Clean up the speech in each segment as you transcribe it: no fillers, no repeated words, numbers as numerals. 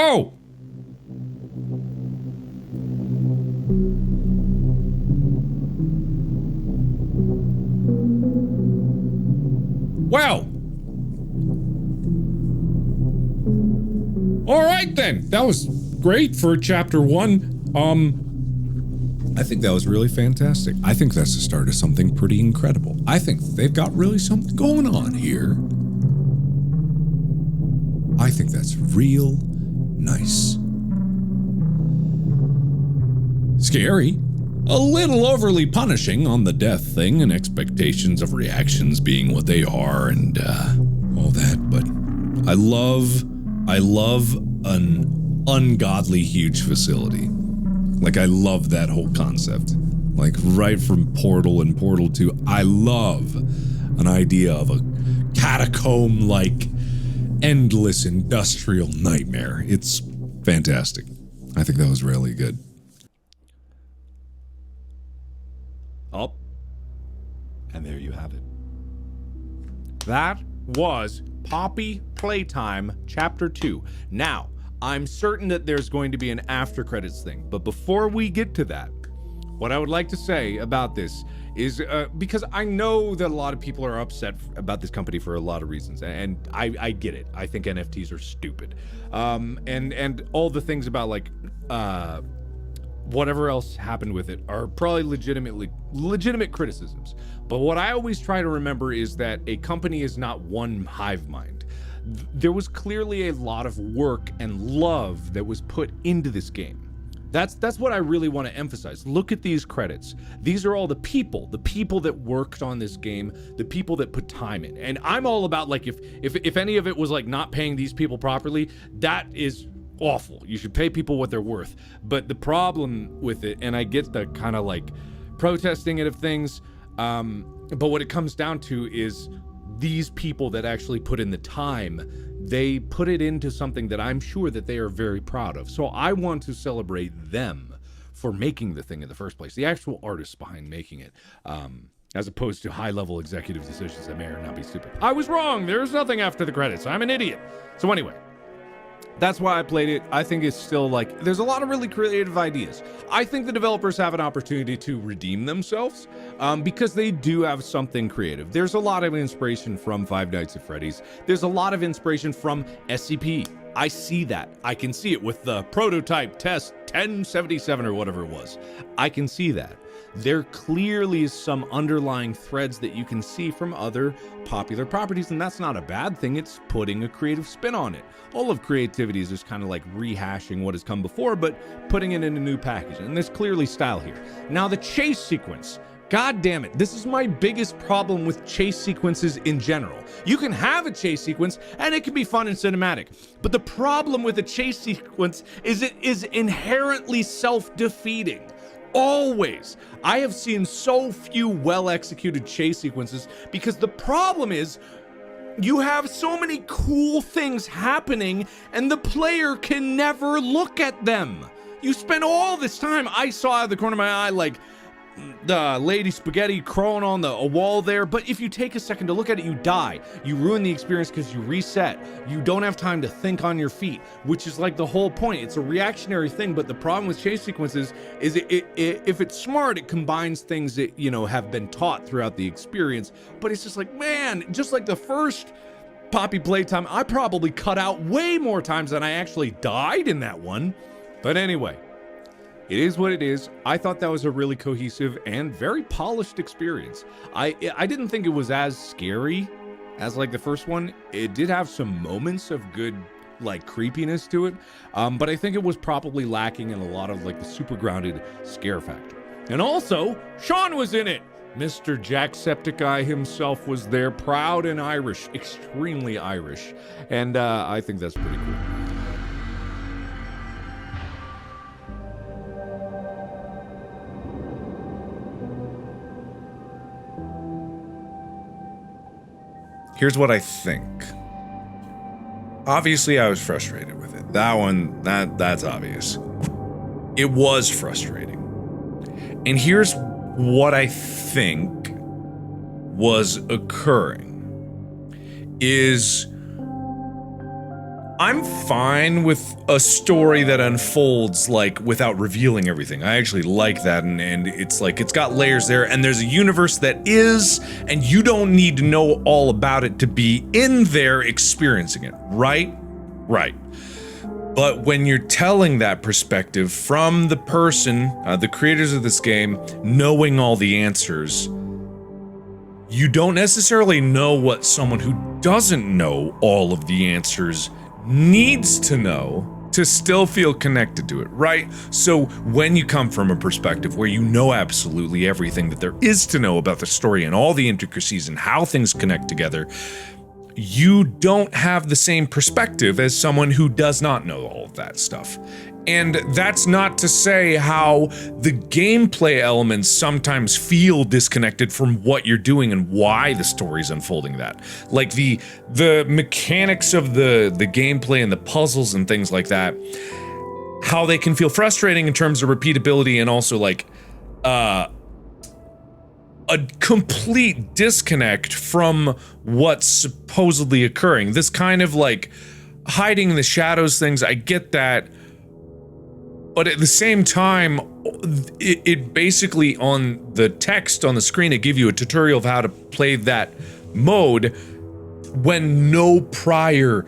Oh! Well. All right then. That was great for chapter 1. I think that was really fantastic. I think that's the start of something pretty incredible. I think they've got really something going on here. I think that's real nice. Scary. A little overly punishing on the death thing and expectations of reactions being what they are and all that, but I love an ungodly huge facility. Like, I love that whole concept. Like, right from Portal and Portal 2, I love an idea of a catacomb-like endless industrial nightmare. It's fantastic. I think that was really good. Oh. And there you have it. That was Poppy Playtime Chapter 2. Now, I'm certain that there's going to be an after credits thing, but before we get to that, what I would like to say about this is, because I know that a lot of people are upset about this company for a lot of reasons, and I get it. I think NFTs are stupid. And all the things about, like, whatever else happened with it are probably legitimate criticisms. But what I always try to remember is that a company is not one hive mind. There was clearly a lot of work and love that was put into this game. That's what I really want to emphasize. Look at these credits. These are all the people that worked on this game, the people that put time in. And I'm all about, like, if any of it was like not paying these people properly, that is awful. You should pay people what they're worth. But the problem with it, and I get the kind of like protesting it of things, but what it comes down to is these people that actually put in the time, they put it into something that I'm sure that they are very proud of. So I want to celebrate them for making the thing in the first place, the actual artists behind making it, as opposed to high-level executive decisions that may or not be stupid. I was wrong. There's nothing after the credits. I'm an idiot. So anyway, that's why I played it. I think it's still, like, there's a lot of really creative ideas. I think the developers have an opportunity to redeem themselves, because they do have something creative. There's a lot of inspiration from Five Nights at Freddy's. There's a lot of inspiration from SCP. I see that. I can see it with the prototype test 1077 or whatever it was. I can see that. There clearly is some underlying threads that you can see from other popular properties, and that's not a bad thing. It's putting a creative spin on it. All of creativity is just kind of like rehashing what has come before, but putting it in a new package, and there's clearly style here. Now, the chase sequence. God damn it, this is my biggest problem with chase sequences in general. You can have a chase sequence, and it can be fun and cinematic, but the problem with a chase sequence is it is inherently self-defeating. Always. I have seen so few well-executed chase sequences because the problem is you have so many cool things happening and the player can never look at them. You spend all this time, I saw out of the corner of my eye, like, the Lady Spaghetti crawling on a wall there, but if you take a second to look at it, you die. You ruin the experience because you reset. You don't have time to think on your feet, which is like the whole point. It's a reactionary thing, but the problem with chase sequences is if it's smart, it combines things that, you know, have been taught throughout the experience, but it's just like, man, just like the first Poppy Playtime, I probably cut out way more times than I actually died in that one. But anyway, it is what it is. I thought that was a really cohesive and very polished experience. I didn't think it was as scary as like the first one. It did have some moments of good, like, creepiness to it, but I think it was probably lacking in a lot of like the super grounded scare factor. And also, Sean was in it. Mr. Jacksepticeye himself was there, proud and Irish, extremely Irish, and I think that's pretty cool. Here's what I think. Obviously, I was frustrated with it. That one, that's obvious. It was frustrating. And here's what I think was occurring is I'm fine with a story that unfolds, like, without revealing everything. I actually like that, and it's like, it's got layers there, and there's a universe that is, and you don't need to know all about it to be in there experiencing it, right? Right. But when you're telling that perspective from the person, the creators of this game, knowing all the answers, you don't necessarily know what someone who doesn't know all of the answers needs to know to still feel connected to it, right? So when you come from a perspective where you know absolutely everything that there is to know about the story and all the intricacies and how things connect together, you don't have the same perspective as someone who does not know all of that stuff. And that's not to say how the gameplay elements sometimes feel disconnected from what you're doing and why the story's unfolding that. Like the mechanics of the gameplay and the puzzles and things like that, how they can feel frustrating in terms of repeatability and also like a complete disconnect from what's supposedly occurring. This kind of like hiding in the shadows things, I get that. But at the same time, it basically, on the text on the screen, it gives you a tutorial of how to play that mode when no prior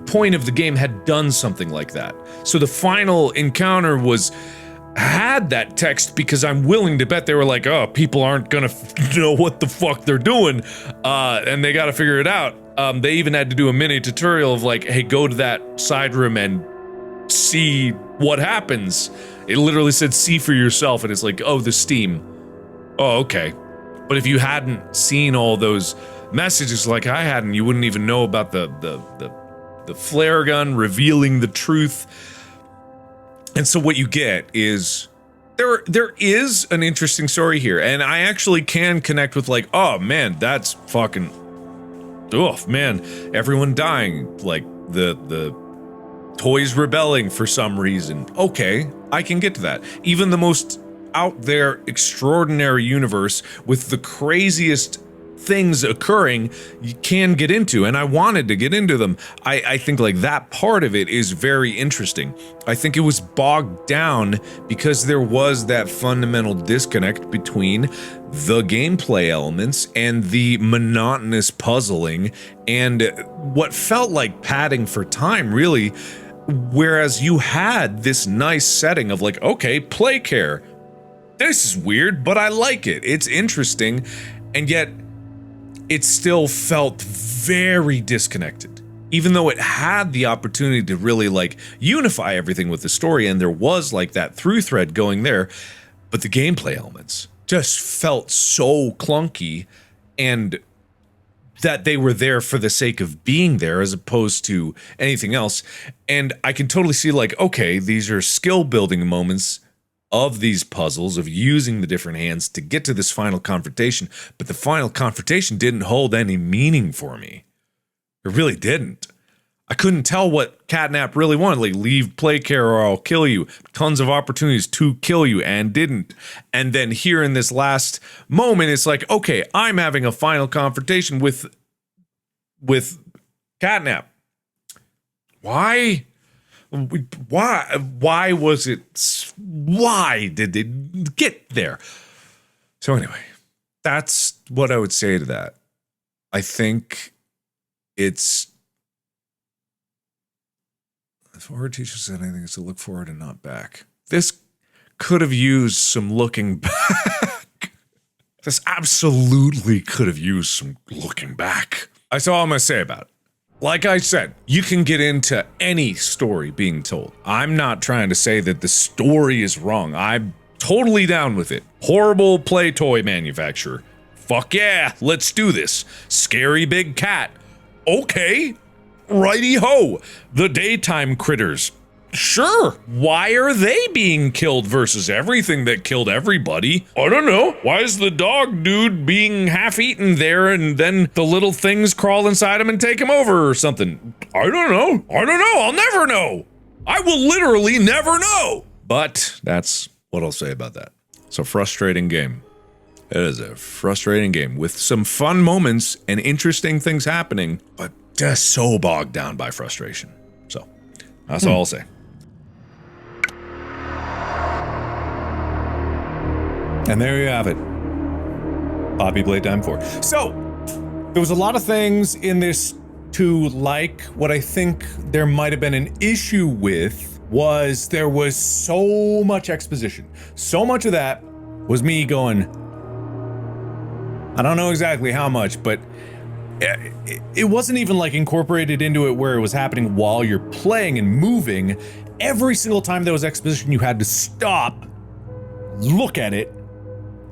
point of the game had done something like that. So the final encounter had that text because I'm willing to bet they were like, oh, people aren't gonna know what the fuck they're doing, and they gotta figure it out. They even had to do a mini tutorial of like, hey, go to that side room and see what happens. It literally said see for yourself, and it's like, oh, the steam. Oh, okay. But if you hadn't seen all those messages like I hadn't, you wouldn't even know about the flare gun revealing the truth. And so what you get is there is an interesting story here, and I actually can connect with like, oh man, that's fucking, oh man, everyone dying, like the toys rebelling for some reason. Okay, I can get to that. Even the most out there extraordinary universe with the craziest things occurring, you can get into, and I wanted to get into them. I think like that part of it is very interesting. I think it was bogged down because there was that fundamental disconnect between the gameplay elements and the monotonous puzzling and what felt like padding for time, really. Whereas you had this nice setting of like, okay, play care. This is weird, but I like it. It's interesting, and yet it still felt very disconnected. Even though it had the opportunity to really like unify everything with the story, and there was like that through thread going there, but the gameplay elements just felt so clunky, and that they were there for the sake of being there as opposed to anything else. And I can totally see like, okay, these are skill building moments of these puzzles, of using the different hands to get to this final confrontation, but the final confrontation didn't hold any meaning for me. It really didn't. I couldn't tell what Catnap really wanted, like leave play care or I'll kill you. Tons of opportunities to kill you and didn't. And then here in this last moment, it's like, okay, I'm having a final confrontation with Catnap. Why? Why was it? Why did it get there? So anyway, that's what I would say to that. I think it's, if forward teacher said anything, it's to look forward and not back. This could have used some looking back. This absolutely could have used some looking back. That's all I'm gonna say about it. Like I said, you can get into any story being told. I'm not trying to say that the story is wrong. I'm totally down with it. Horrible play toy manufacturer. Fuck yeah, let's do this. Scary big cat. Okay. Righty ho. The daytime critters. Sure. Why are they being killed versus everything that killed everybody? I don't know. Why is the dog dude being half-eaten there and then the little things crawl inside him and take him over or something? I don't know. I don't know. I'll never know. I will literally never know. But that's what I'll say about that. It's a frustrating game. It is a frustrating game with some fun moments and interesting things happening, but just so bogged down by frustration. So that's all I'll say. And there you have it. Poppy Playtime 4. So, there was a lot of things in this to like. What I think there might have been an issue with was there was so much exposition. So much of that was me going, I don't know exactly how much, but it wasn't even like incorporated into it where it was happening while you're playing and moving. Every single time there was exposition, you had to stop, look at it,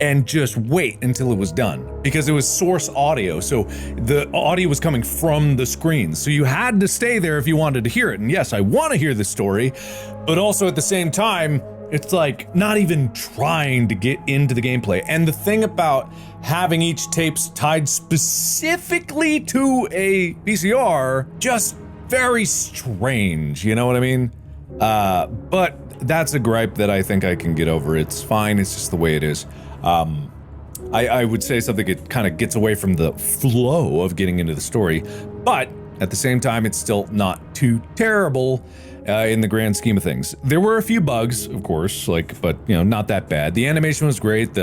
and just wait until it was done, because it was source audio, so the audio was coming from the screen, so you had to stay there if you wanted to hear it. And yes, I want to hear the story, but also at the same time, it's like not even trying to get into the gameplay. And the thing about having each tapes tied specifically to a VCR, just very strange, you know what I mean? But that's a gripe that I think I can get over. It's fine, it's just the way it is. I would say something that kind of gets away from the flow of getting into the story, but at the same time, it's still not too terrible in the grand scheme of things. There were a few bugs, of course, but you know, not that bad. The animation was great.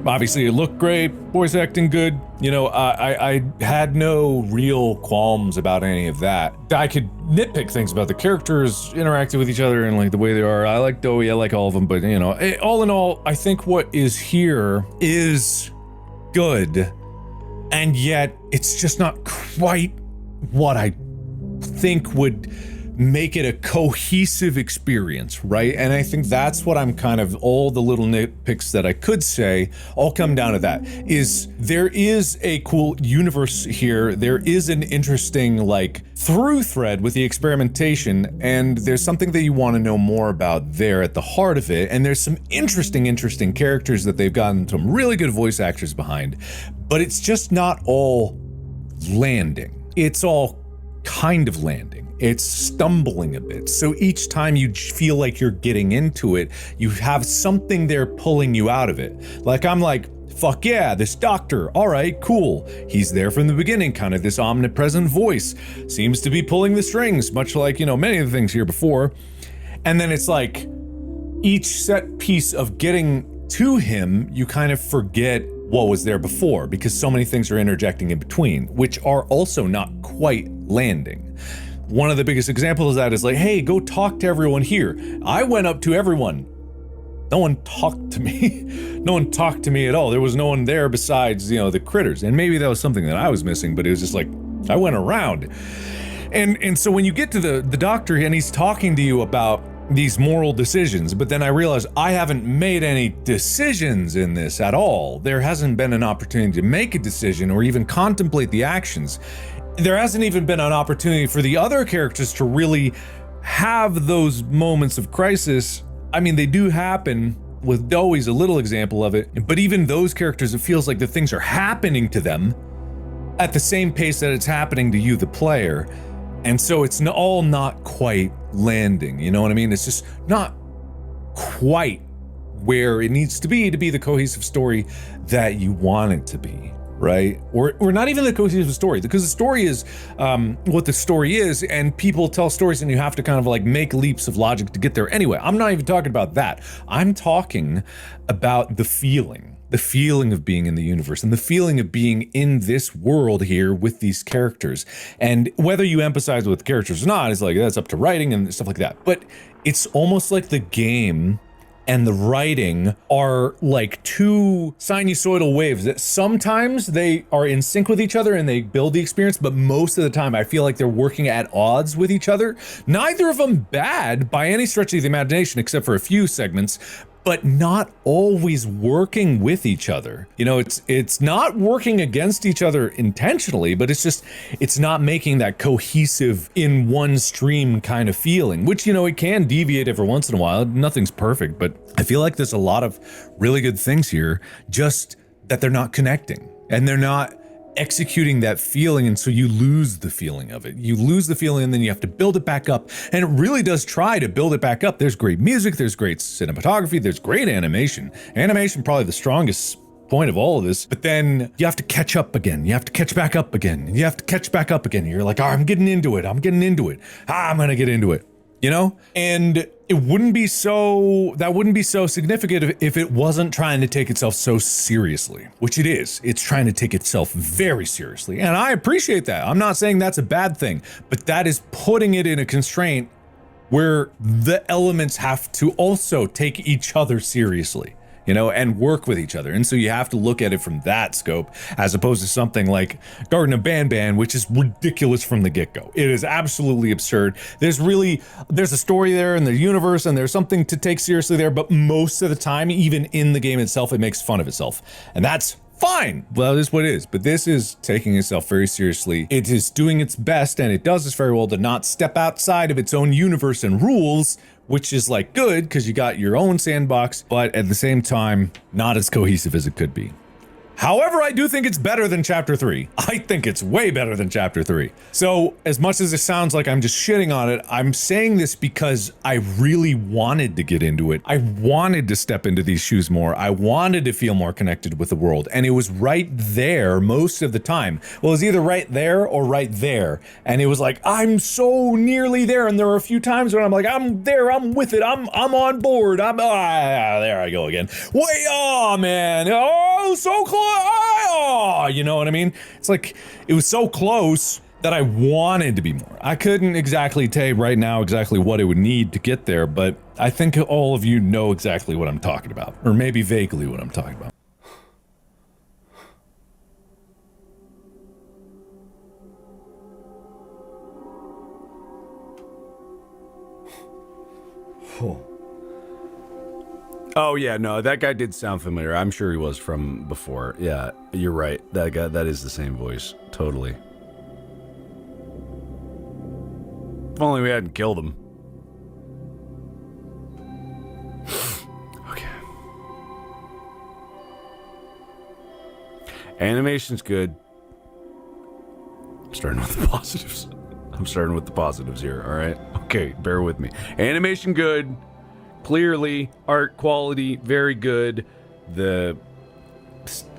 Obviously it looked great, voice acting good. You know, I had no real qualms about any of that. I could nitpick things about the characters interacting with each other and like the way they are. I like Dowie, I like all of them, but you know, all in all, I think what is here is good, and yet it's just not quite what I think would make it a cohesive experience, right? And I think that's what I'm kind of, all the little nitpicks that I could say all come down to that, is there is a cool universe here, there is an interesting like through thread with the experimentation, and there's something that you want to know more about there at the heart of it, and there's some interesting characters that they've gotten some really good voice actors behind, but it's just not all landing. It's all kind of landing. It's stumbling a bit. So each time you feel like you're getting into it, you have something there pulling you out of it. Like I'm like, fuck yeah, this doctor, all right, cool. He's there from the beginning, kind of this omnipresent voice. Seems to be pulling the strings, much like, you know, many of the things here before. And then it's like, each set piece of getting to him, you kind of forget what was there before, because so many things are interjecting in between, which are also not quite landing. One of the biggest examples of that is like, hey, go talk to everyone here. I went up to everyone. No one talked to me. No one talked to me at all. There was no one there besides, you know, the critters. And maybe that was something that I was missing, but it was just like, I went around. And so when you get to the doctor and he's talking to you about these moral decisions, but then I realize I haven't made any decisions in this at all. There hasn't been an opportunity to make a decision or even contemplate the actions. There hasn't even been an opportunity for the other characters to really have those moments of crisis. I mean, they do happen, with Dowie's a little example of it, but even those characters, it feels like the things are happening to them at the same pace that it's happening to you, the player. And so it's all not quite landing, you know what I mean? It's just not quite where it needs to be the cohesive story that you want it to be. Right? Or not even the cohesive story, because the story is what the story is, and people tell stories and you have to kind of like make leaps of logic to get there anyway. I'm not even talking about that. I'm talking about the feeling of being in the universe and the feeling of being in this world here with these characters. And whether you emphasize with the characters or not is like, that's up to writing and stuff like that. But it's almost like the game and the writing are like two sinusoidal waves that sometimes they are in sync with each other and they build the experience, but most of the time I feel like they're working at odds with each other. Neither of them bad by any stretch of the imagination, except for a few segments, but not always working with each other. You know, it's not working against each other intentionally, but it's not making that cohesive in one stream kind of feeling, which, you know, it can deviate every once in a while. Nothing's perfect, but I feel like there's a lot of really good things here, just that they're not connecting and they're not executing that feeling, and so you lose the feeling of it. You lose the feeling and then you have to build it back up, and it really does try to build it back up. There's great music, there's great cinematography, there's great animation. Animation probably the strongest point of all of this. But then you have to catch up again. You have to catch back up again. You have to catch back up again. You're like, oh, I'm getting into it. I'm getting into it. I'm going to get into it. You know? And it wouldn't be so significant if it wasn't trying to take itself so seriously, which it is. It's trying to take itself very seriously. And I appreciate that. I'm not saying that's a bad thing, but that is putting it in a constraint where the elements have to also take each other seriously, you know, and work with each other. And so you have to look at it from that scope, as opposed to something like Garden of Banban, which is ridiculous from the get-go. It is absolutely absurd. There's a story there in the universe, and there's something to take seriously there, but most of the time, even in the game itself, it makes fun of itself. And that's fine. Well, it is what it is. But this is taking itself very seriously. It is doing its best, and it does this very well, to not step outside of its own universe and rules, which is like good because you got your own sandbox, but at the same time, not as cohesive as it could be. However, I do think it's better than Chapter 3. I think it's way better than Chapter 3. So, as much as it sounds like I'm just shitting on it, I'm saying this because I really wanted to get into it. I wanted to step into these shoes more. I wanted to feel more connected with the world. And it was right there most of the time. Well, it was either right there or right there. And it was like, I'm so nearly there. And there were a few times when I'm like, I'm there, I'm with it, I'm on board. There I go again. Man. Oh, so close. You know what I mean? It's like, it was so close that I wanted to be more. I couldn't exactly tell you right now exactly what it would need to get there, but I think all of you know exactly what I'm talking about, or maybe vaguely what I'm talking about. Oh yeah, no, that guy did sound familiar. I'm sure he was from before. Yeah, you're right. That guy, that is the same voice. Totally. If only we hadn't killed him. Okay. Animation's good. I'm starting with the positives. I'm starting with the positives here, alright? Okay, bear with me. Animation good. Clearly, art quality, very good. The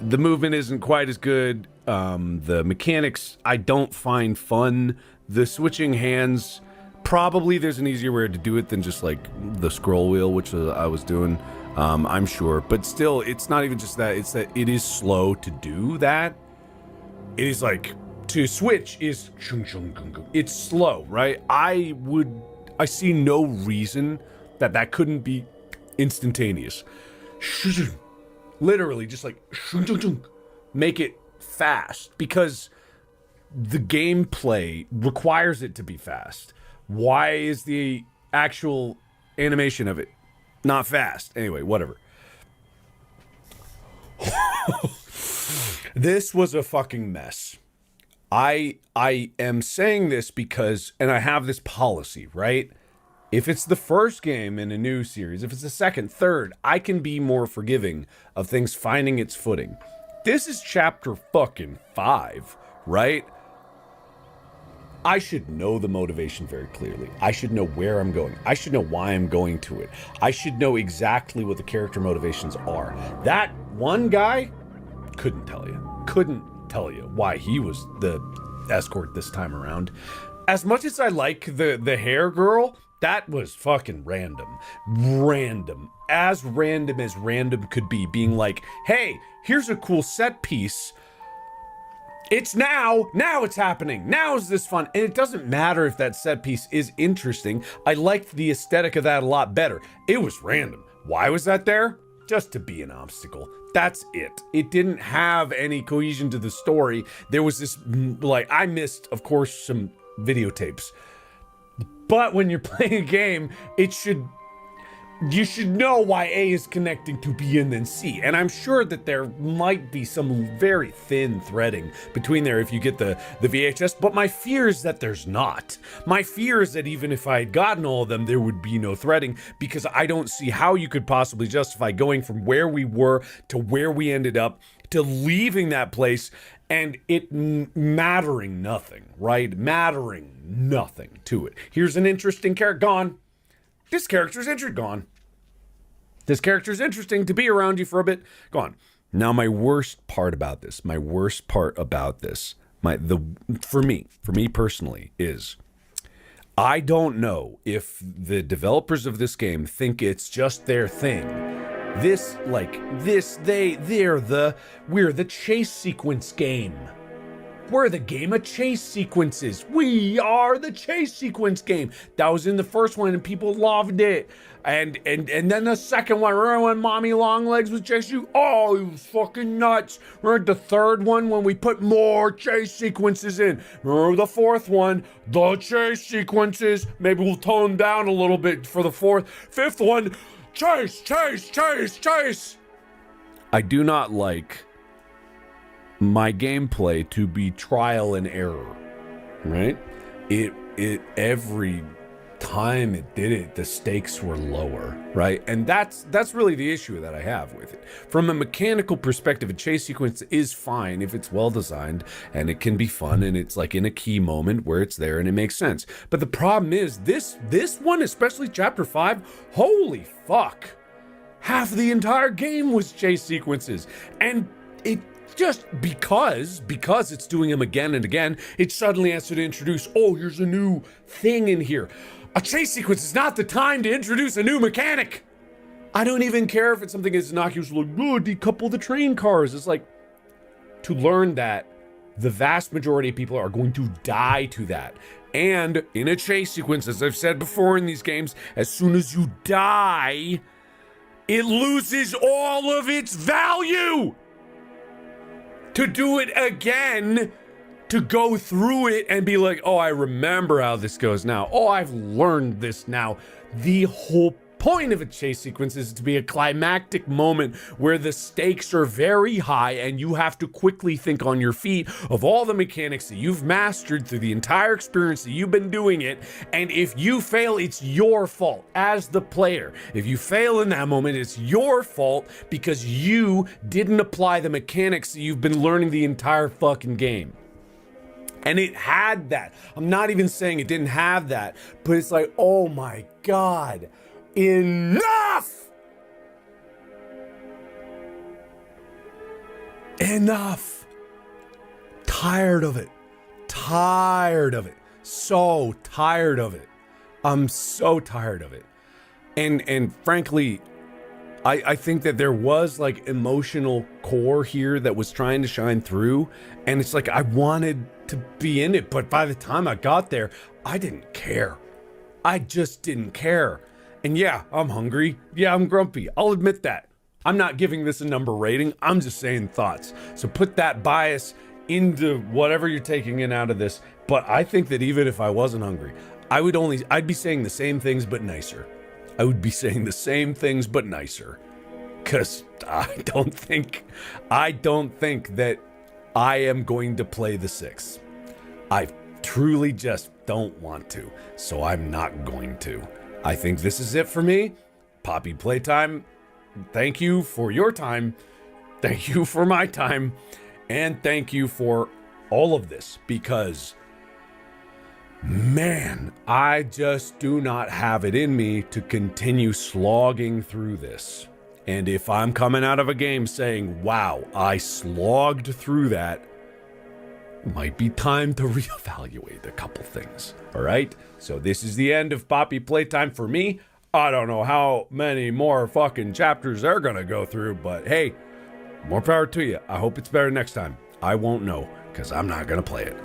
movement isn't quite as good. The mechanics, I don't find fun. The switching hands, probably there's an easier way to do it than just like the scroll wheel, which I was doing, I'm sure. But still, it's not even just that. It's that it is slow to do that. It is like, to switch is, it's slow, right? I see no reason that couldn't be instantaneous. Literally, just like make it fast, because the gameplay requires it to be fast. Why is the actual animation of it not fast? Anyway, whatever. This was a fucking mess. I am saying this because, and I have this policy, right? If it's the first game in a new series, if it's the second, third, I can be more forgiving of things finding its footing. This is chapter fucking 5, right? I should know the motivation very clearly. I should know where I'm going. I should know why I'm going to it. I should know exactly what the character motivations are. That one guy couldn't tell you why he was the escort this time around. As much as I like the hair girl, that was fucking random. As random could be, being like, hey, here's a cool set piece. It's now it's happening. Now is this fun. And it doesn't matter if that set piece is interesting. I liked the aesthetic of that a lot better. It was random. Why was that there? Just to be an obstacle. That's it. It didn't have any cohesion to the story. There was this, like, I missed, of course, some videotapes. But when you're playing a game, you should know why A is connecting to B and then C. And I'm sure that there might be some very thin threading between there if you get the VHS, but my fear is that there's not. My fear is that even if I had gotten all of them, there would be no threading, because I don't see how you could possibly justify going from where we were to where we ended up to leaving that place and it mattering nothing, right? Mattering nothing to it. Here's an interesting character, gone. This character's interesting, gone. This character's interesting to be around you for a bit, gone. Now, my worst part about this, for me personally, is I don't know if the developers of this game think it's just their thing. We're the chase sequence game. We're the game of chase sequences. We are the chase sequence game. That was in the first one and people loved it. And then the second one, remember when Mommy Longlegs was chasing you? Oh, it was fucking nuts. Remember the third one when we put more chase sequences in? Remember the fourth one, the chase sequences. Maybe we'll tone down a little bit for the fifth one. Chase, chase, chase, chase. I do not like my gameplay to be trial and error, right? It every time it did it, the stakes were lower, right? And that's really the issue that I have with it. From a mechanical perspective, a chase sequence is fine if it's well designed and it can be fun and it's like in a key moment where it's there and it makes sense. But the problem is this one, especially chapter 5, holy fuck. Half the entire game was chase sequences. And it just because it's doing them again and again, it suddenly has to introduce, oh, here's a new thing in here. A chase sequence is not the time to introduce a new mechanic. I don't even care if it's something as innocuous like, oh, decouple the train cars. It's like, to learn that the vast majority of people are going to die to that. And in a chase sequence, as I've said before in these games, as soon as you die, it loses all of its value. To do it again, to go through it and be like, oh, I remember how this goes now. Oh, I've learned this now. The whole point of a chase sequence is to be a climactic moment where the stakes are very high and you have to quickly think on your feet of all the mechanics that you've mastered through the entire experience that you've been doing it. And if you fail, it's your fault as the player. If you fail in that moment, it's your fault because you didn't apply the mechanics that you've been learning the entire fucking game. And it had that. I'm not even saying it didn't have that, but it's like, oh my God, enough! Enough. Tired of it. So tired of it. I'm so tired of it. And frankly, I think that there was like emotional core here that was trying to shine through. And it's like, I wanted to be in it, but by the time I got there, I didn't care. I just didn't care. And yeah, I'm hungry. Yeah, I'm grumpy. I'll admit that. I'm not giving this a number rating. I'm just saying thoughts. So put that bias into whatever you're taking in out of this. But I think that even if I wasn't hungry, I'd be saying the same things, but nicer. I would be saying the same things, but nicer. Cause I don't think that I am going to play the 6. I truly just don't want to. So I'm not going to. I think this is it for me. Poppy Playtime, thank you for your time. Thank you for my time. And thank you for all of this because, man, I just do not have it in me to continue slogging through this. And if I'm coming out of a game saying, wow, I slogged through that, might be time to reevaluate a couple things. All right? So this is the end of Poppy Playtime for me. I don't know how many more fucking chapters they're gonna go through, but hey, more power to you. I hope it's better next time. I won't know because I'm not gonna play it.